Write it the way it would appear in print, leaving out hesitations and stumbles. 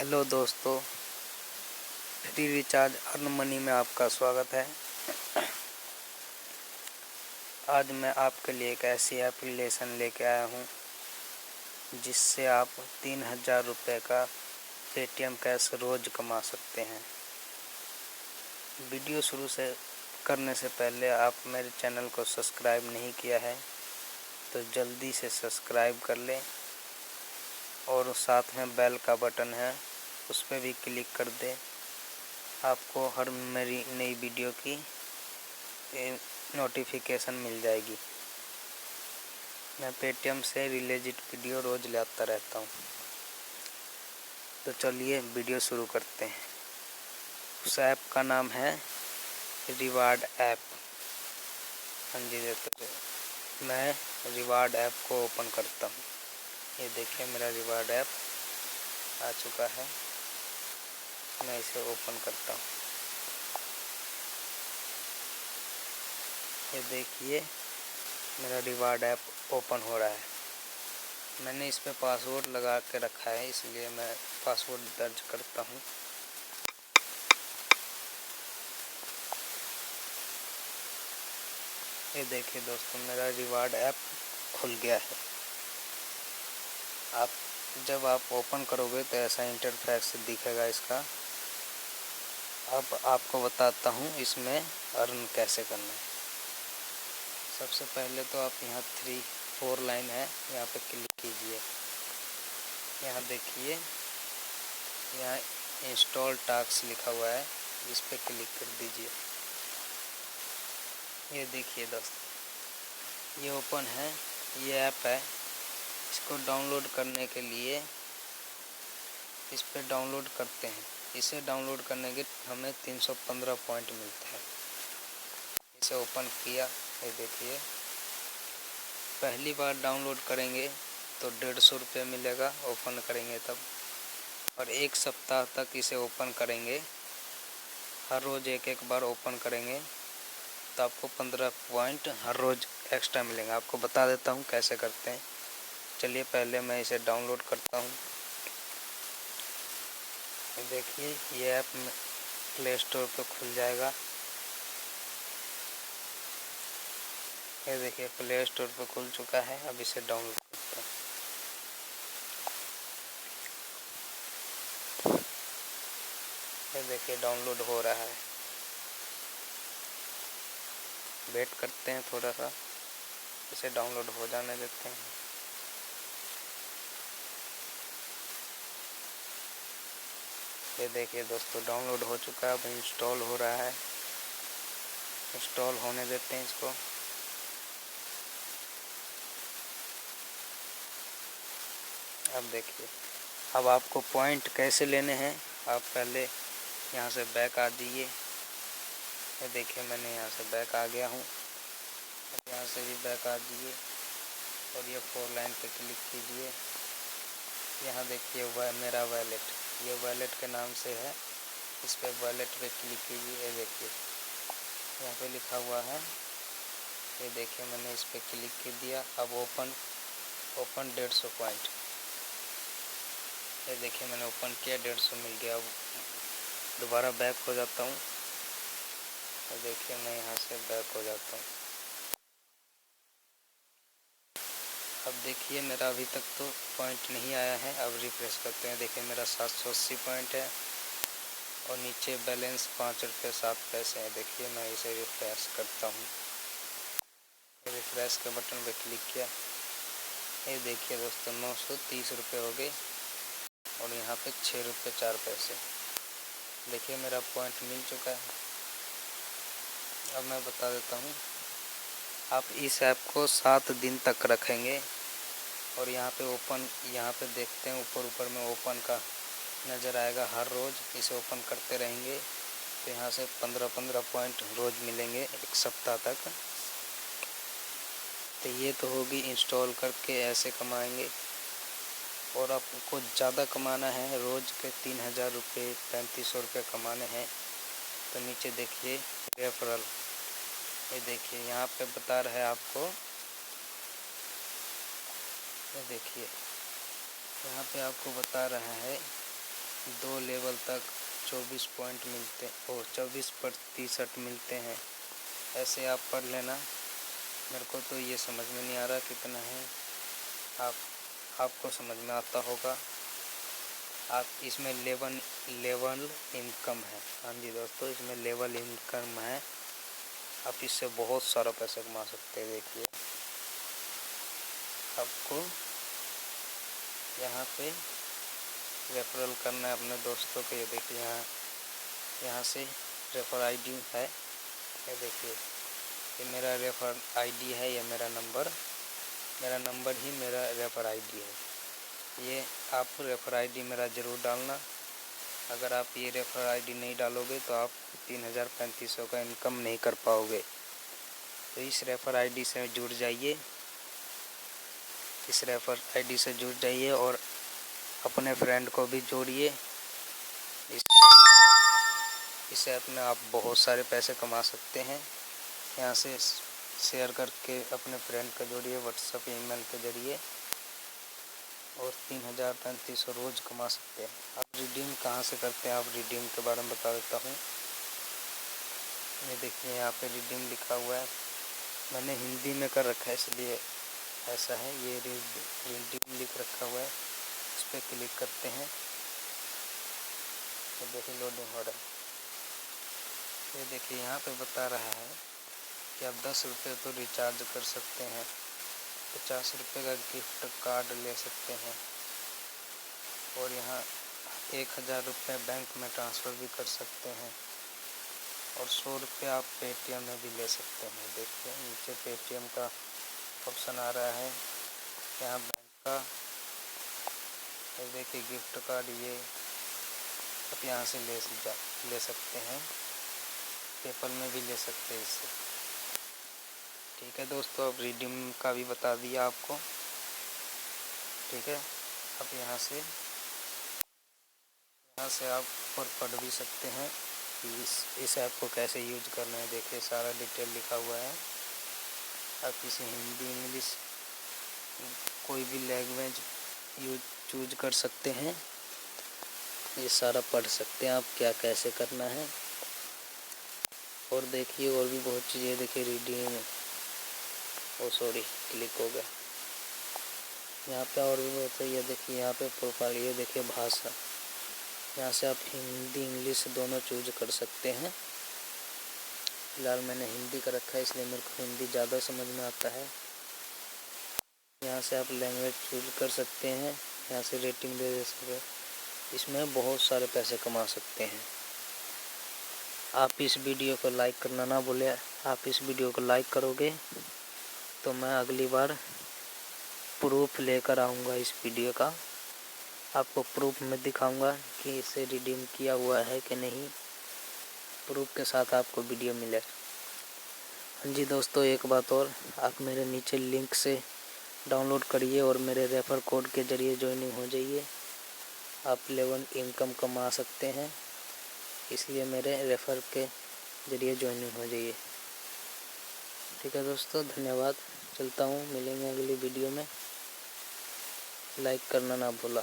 Hello दोस्तों, free recharge earn money में आपका स्वागत है। आज मैं आपके लिए एक ऐसी एप्लीकेशन लेके आया हूँ जिससे आप 3000 रुपये का पेटीएम कैश रोज़ कमा सकते हैं। वीडियो शुरू से करने से पहले आप मेरे चैनल को सब्सक्राइब नहीं किया है तो जल्दी से सब्सक्राइब कर लें और साथ में बेल का बटन है उस पर भी क्लिक कर दें। आपको हर मेरी नई वीडियो की नोटिफिकेशन मिल जाएगी। मैं पेटीएम से रिलेटेड वीडियो रोज़ लाता रहता हूँ। तो चलिए वीडियो शुरू करते हैं। उस ऐप का नाम है रिवार्ड ऐप। हाँ जी, मैं रिवार्ड ऐप को ओपन करता हूँ। ये देखिए मेरा रिवार्ड ऐप आ चुका है। मैं इसे ओपन करता हूँ। ये देखिए मेरा रिवार्ड ऐप ओपन हो रहा है। मैंने इस पे पासवर्ड लगा के रखा है, इसलिए मैं पासवर्ड दर्ज करता हूँ। ये देखिए दोस्तों, मेरा रिवार्ड ऐप खुल गया है। जब आप ओपन करोगे तो ऐसा इंटरफेस दिखेगा इसका। अब आपको बताता हूँ इसमें अर्न कैसे करना है। सबसे पहले तो आप यहाँ 3-4 लाइन है, यहाँ पे क्लिक कीजिए। यहाँ देखिए, यहाँ इंस्टॉल टास्क लिखा हुआ है, इस पे क्लिक कर दीजिए। ये देखिए दोस्तों, ये ओपन है, ये ऐप है। इसको डाउनलोड करने के लिए इस पे डाउनलोड करते हैं। इसे डाउनलोड करने के हमें 315 पॉइंट मिलते हैं। इसे ओपन किया, ये देखिए पहली बार डाउनलोड करेंगे तो 150 रुपये मिलेगा ओपन करेंगे तब, और 1 सप्ताह तक इसे ओपन करेंगे। हर रोज़ एक बार ओपन करेंगे तो आपको 15 पॉइंट हर रोज़ एक्स्ट्रा मिलेंगे। आपको बता देता हूँ कैसे करते हैं। चलिए पहले मैं इसे डाउनलोड करता हूँ। देखिए ये ऐप प्ले स्टोर पर खुल जाएगा। ये देखिए प्ले स्टोर पर खुल चुका है। अब इसे डाउनलोड करता हूँ। ये देखिए डाउनलोड हो रहा है। वेट करते हैं थोड़ा सा, इसे डाउनलोड हो जाने देते हैं। ये देखिए दोस्तों डाउनलोड हो चुका है। अब इंस्टॉल हो रहा है, इंस्टॉल होने देते हैं इसको। अब देखिए, अब आपको पॉइंट कैसे लेने हैं। आप पहले यहाँ से बैक आ जाइए। ये देखिए मैंने यहाँ से बैक आ गया हूँ। यहाँ से भी बैक आ जाइए और ये 4 लाइन पे क्लिक कीजिए। यहाँ देखिए वह मेरा वॉलेट, ये वॉलेट के नाम से है। इस पे वॉलेट पे क्लिक कीजिए। ये देखिए यहाँ पे लिखा हुआ है। ये देखिए मैंने इस पे क्लिक कर दिया। अब ओपन 150 पॉइंट। ये देखिए मैंने ओपन किया, 150 मिल गया। अब दोबारा बैक हो जाता हूँ। ये देखिए मैं यहाँ से बैक हो जाता हूँ। अब देखिए मेरा अभी तक तो पॉइंट नहीं आया है। अब रिफ्रेश करते हैं। देखिए मेरा 780 पॉइंट है और नीचे बैलेंस 5 रुपये 7 पैसे है। देखिए मैं इसे रिफ्रेश करता हूँ। रिफ्रेश के बटन पे क्लिक किया। ये देखिए दोस्तों 930 रुपये हो गए और यहाँ पे 6 रुपये 4 पैसे। देखिए मेरा पॉइंट मिल चुका है। अब मैं बता देता हूँ, आप इस ऐप को 7 दिन तक रखेंगे और यहाँ पे देखते हैं ऊपर में ओपन का नज़र आएगा। हर रोज़ इसे ओपन करते रहेंगे तो यहाँ से 15-15 पॉइंट रोज़ मिलेंगे 1 सप्ताह तक। तो ये तो होगी इंस्टॉल करके ऐसे कमाएंगे। और आपको ज़्यादा कमाना है, रोज़ के 3000 रुपये 3500 रुपये कमाने हैं तो नीचे देखिए रेफरल। ये देखिए यहाँ पे बता रहा है आपको। ये देखिए यहाँ पे आपको बता रहा है 2 लेवल तक 24 पॉइंट मिलते और 24% मिलते हैं। ऐसे आप पढ़ लेना। मेरे को तो ये समझ में नहीं आ रहा कितना है, आपको समझ में आता होगा। आप इसमें लेवल इनकम है। हाँ जी दोस्तों, इसमें लेवल इनकम है। आप इससे बहुत सारा पैसा कमा सकते हैं। देखिए आपको यहाँ पे रेफरल करना है अपने दोस्तों को। ये देखिए यहाँ से रेफर आईडी है। ये देखिए ये मेरा रेफर आईडी है। ये मेरा नंबर ही मेरा रेफर आईडी है। ये आप रेफर आईडी मेरा ज़रूर डालना। अगर आप ये रेफर आईडी नहीं डालोगे तो आप 3,3500 का इनकम नहीं कर पाओगे। तो इस रेफर आईडी से जुड़ जाइए। इस रेफर आईडी से जुड़ जाइए और अपने फ्रेंड को भी जोड़िए। इससे अपने आप बहुत सारे पैसे कमा सकते हैं। यहाँ से शेयर करके अपने फ्रेंड को जोड़िए व्हाट्सएप ईमेल के ज़रिए और 3,3500 रोज़ कमा सकते हैं। आप रिडीम कहाँ से करते हैं, आप रिडीम के बारे में बता देता हूँ। ये देखिए यहाँ पे रिडीम लिखा हुआ है। मैंने हिंदी में कर रखा है इसलिए ऐसा है। ये रिडीम लिख रखा हुआ है। इस पर क्लिक करते हैं तो देखिए लोडिंग हो रहा है। ये देखिए यहाँ पे बता रहा है कि आप 10 रुपये तो रिचार्ज कर सकते हैं, 50 रुपये का गिफ्ट कार्ड ले सकते हैं और यहाँ 1,000 रुपये बैंक में ट्रांसफ़र भी कर सकते हैं और 100 रुपये आप पेटीएम में भी ले सकते हैं। देखिए नीचे पेटीएम का ऑप्शन आ रहा है, यहाँ बैंक का। देखिए गिफ्ट कार्ड ये आप यहाँ से ले सकते हैं, पेपल में भी ले सकते हैं इससे। ठीक है दोस्तों, अब रिडीम का भी बता दिया आपको। ठीक है, अब यहाँ से आप पढ़ भी सकते हैं इस ऐप को कैसे यूज करना है। देखिए सारा डिटेल लिखा हुआ है। आप इसे हिंदी इंग्लिश कोई भी लैंग्वेज चूज कर सकते हैं। ये सारा पढ़ सकते हैं आप क्या कैसे करना है। और देखिए और भी बहुत चीज़ें। देखिए रिडीम सॉरी क्लिक हो गया। यहाँ पे और भी बहुत है। ये देखिए यहाँ पे प्रोफाइल, ये देखिए भाषा, यहाँ से आप हिंदी इंग्लिश दोनों चूज कर सकते हैं। फिलहाल मैंने हिंदी का रखा है इसलिए मेरे को हिंदी ज़्यादा समझ में आता है। यहाँ से आप लैंग्वेज चूज कर सकते हैं। यहाँ से रेटिंग दे सकते हैं। इसमें बहुत सारे पैसे कमा सकते हैं। आप इस वीडियो को लाइक करना ना भूलें। आप इस वीडियो को लाइक करोगे तो मैं अगली बार प्रूफ लेकर आऊँगा इस वीडियो का। आपको प्रूफ में दिखाऊंगा कि इसे रिडीम किया हुआ है कि नहीं। प्रूफ के साथ आपको वीडियो मिलेगा। हाँ जी दोस्तों, एक बात और, आप मेरे नीचे लिंक से डाउनलोड करिए और मेरे रेफ़र कोड के ज़रिए ज्वाइनिंग हो जाइए। आप लेवल इनकम कमा सकते हैं, इसलिए मेरे रेफ़र के ज़रिए ज्वाइनिंग हो जाइए। ठीक है दोस्तों, धन्यवाद। चलता हूँ, मिलेंगे अगली वीडियो में। लाइक करना ना भूला।